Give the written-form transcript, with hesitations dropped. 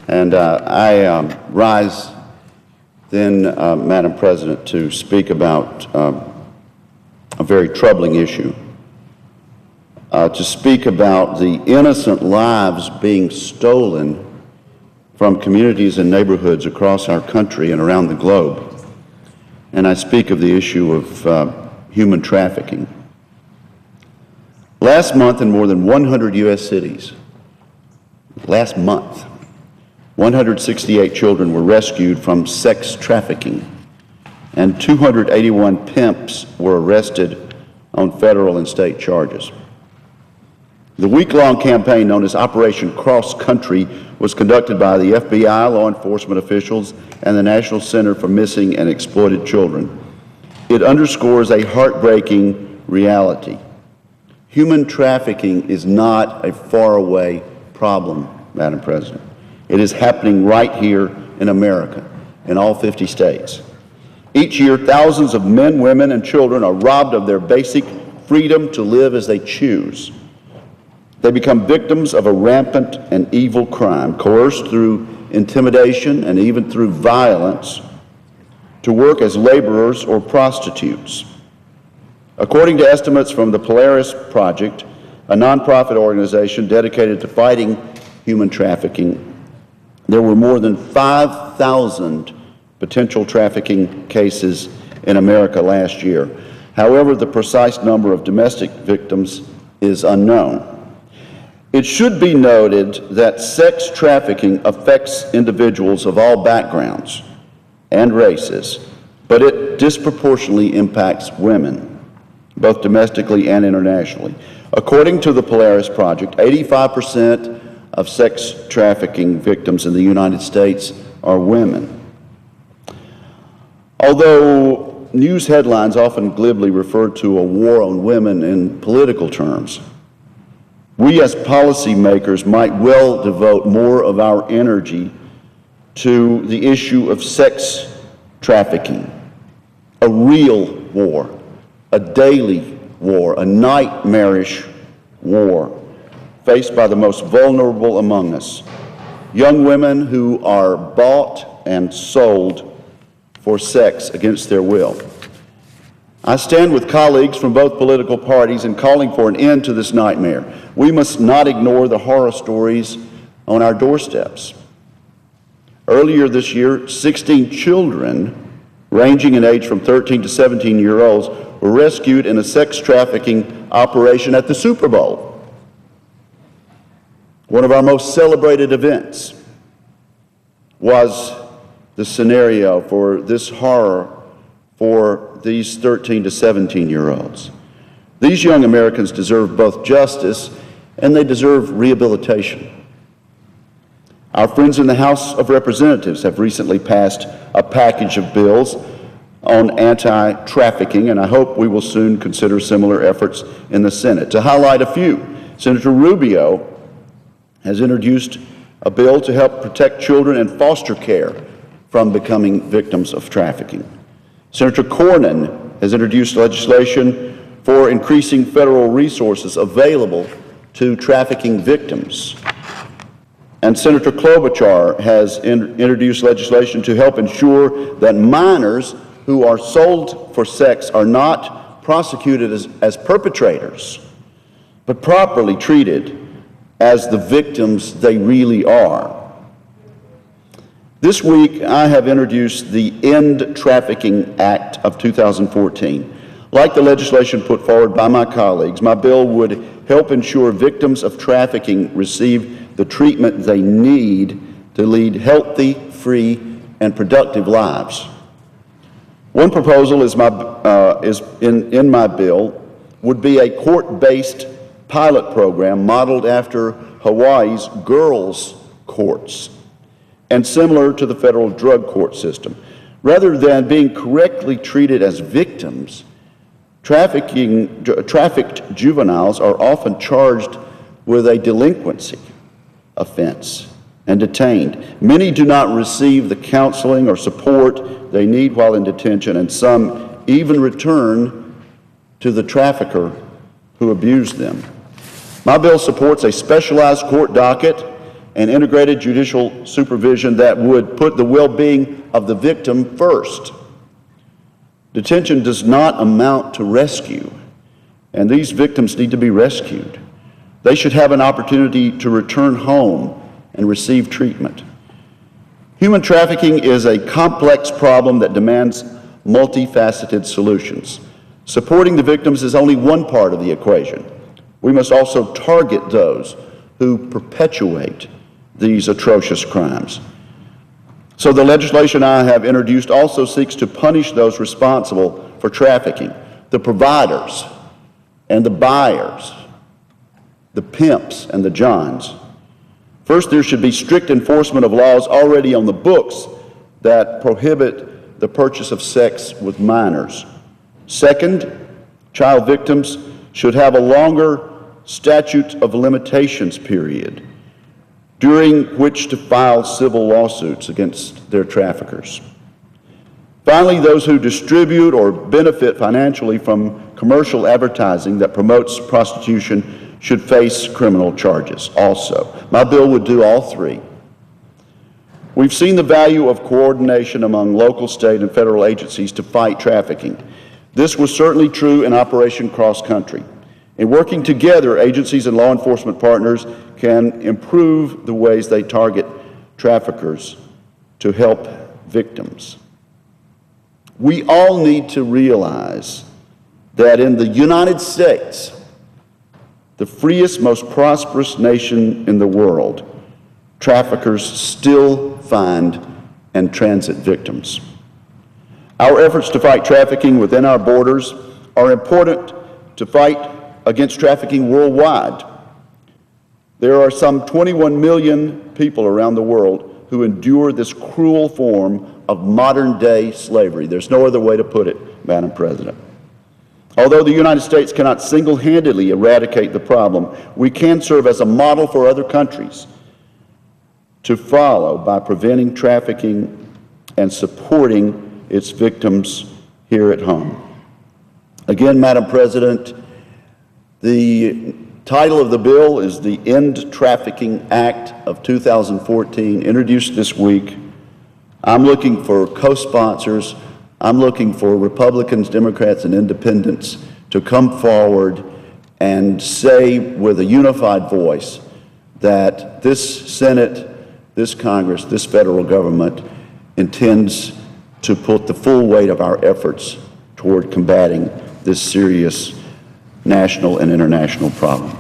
And I rise then, Madam President, to speak about a very troubling issue, to speak about the innocent lives being stolen from communities and neighborhoods across our country and around the globe. And I speak of the issue of human trafficking. Last month, in more than 100 U.S. cities, 168 children were rescued from sex trafficking, and 281 pimps were arrested on federal and state charges. The week-long campaign known as Operation Cross Country was conducted by the FBI, law enforcement officials, and the National Center for Missing and Exploited Children. It underscores a heartbreaking reality. Human trafficking is not a faraway problem, Madam President. It is happening right here in America, in all 50 states. Each year, thousands of men, women, and children are robbed of their basic freedom to live as they choose. They become victims of a rampant and evil crime, coerced through intimidation and even through violence to work as laborers or prostitutes. According to estimates from the Polaris Project, a nonprofit organization dedicated to fighting human trafficking, there were more than 5,000 potential trafficking cases in America last year. However, the precise number of domestic victims is unknown. It should be noted that sex trafficking affects individuals of all backgrounds and races, but it disproportionately impacts women, both domestically and internationally. According to the Polaris Project, 85% of sex trafficking victims in the United States are women. Although news headlines often glibly refer to a war on women in political terms, we as policymakers might well devote more of our energy to the issue of sex trafficking, a real war, a daily war, a nightmarish war faced by the most vulnerable among us, young women who are bought and sold for sex against their will. I stand with colleagues from both political parties in calling for an end to this nightmare. We must not ignore the horror stories on our doorsteps. Earlier this year, 16 children, ranging in age from 13 to 17-year-olds, were rescued in a sex trafficking operation at the Super Bowl, one of our most celebrated events. Was the scenario for this horror for these 13 to 17-year-olds. These young Americans deserve both justice and they deserve rehabilitation. Our friends in the House of Representatives have recently passed a package of bills on anti-trafficking, and I hope we will soon consider similar efforts in the Senate. To highlight a few, Senator Rubio has introduced a bill to help protect children in foster care from becoming victims of trafficking. Senator Cornyn has introduced legislation for increasing federal resources available to trafficking victims. And Senator Klobuchar has introduced legislation to help ensure that minors who are sold for sex are not prosecuted as perpetrators, but properly treated as the victims they really are. This week, I have introduced the End Trafficking Act of 2014. Like the legislation put forward by my colleagues, my bill would help ensure victims of trafficking receive the treatment they need to lead healthy, free, and productive lives. One proposal in my bill would be a court-based pilot program modeled after Hawaii's girls' courts and similar to the federal drug court system. Rather than being correctly treated as victims, trafficked juveniles are often charged with a delinquency offense and detained. Many do not receive the counseling or support they need while in detention, and some even return to the trafficker who abused them. My bill supports a specialized court docket and integrated judicial supervision that would put the well-being of the victim first. Detention does not amount to rescue, and these victims need to be rescued. They should have an opportunity to return home and receive treatment. Human trafficking is a complex problem that demands multifaceted solutions. Supporting the victims is only one part of the equation. We must also target those who perpetuate these atrocious crimes. So the legislation I have introduced also seeks to punish those responsible for trafficking, the providers and the buyers, the pimps and the johns. First, there should be strict enforcement of laws already on the books that prohibit the purchase of sex with minors. Second, child victims should have a longer statute of limitations period during which to file civil lawsuits against their traffickers. Finally, those who distribute or benefit financially from commercial advertising that promotes prostitution should face criminal charges also. My bill would do all three. We've seen the value of coordination among local, state, and federal agencies to fight trafficking. This was certainly true in Operation Cross Country. In working together, agencies and law enforcement partners can improve the ways they target traffickers to help victims. We all need to realize that in the United States, the freest, most prosperous nation in the world, traffickers still find and transit victims. Our efforts to fight trafficking within our borders are important to fight against trafficking worldwide. There are some 21 million people around the world who endure this cruel form of modern-day slavery. There's no other way to put it, Madam President. Although the United States cannot single-handedly eradicate the problem, we can serve as a model for other countries to follow by preventing trafficking and supporting its victims here at home. Again, Madam President, the title of the bill is the End Trafficking Act of 2014, introduced this week. I'm looking for co-sponsors. I'm looking for Republicans, Democrats, and Independents to come forward and say with a unified voice that this Senate, this Congress, this federal government intends to put the full weight of our efforts toward combating this serious national and international problem.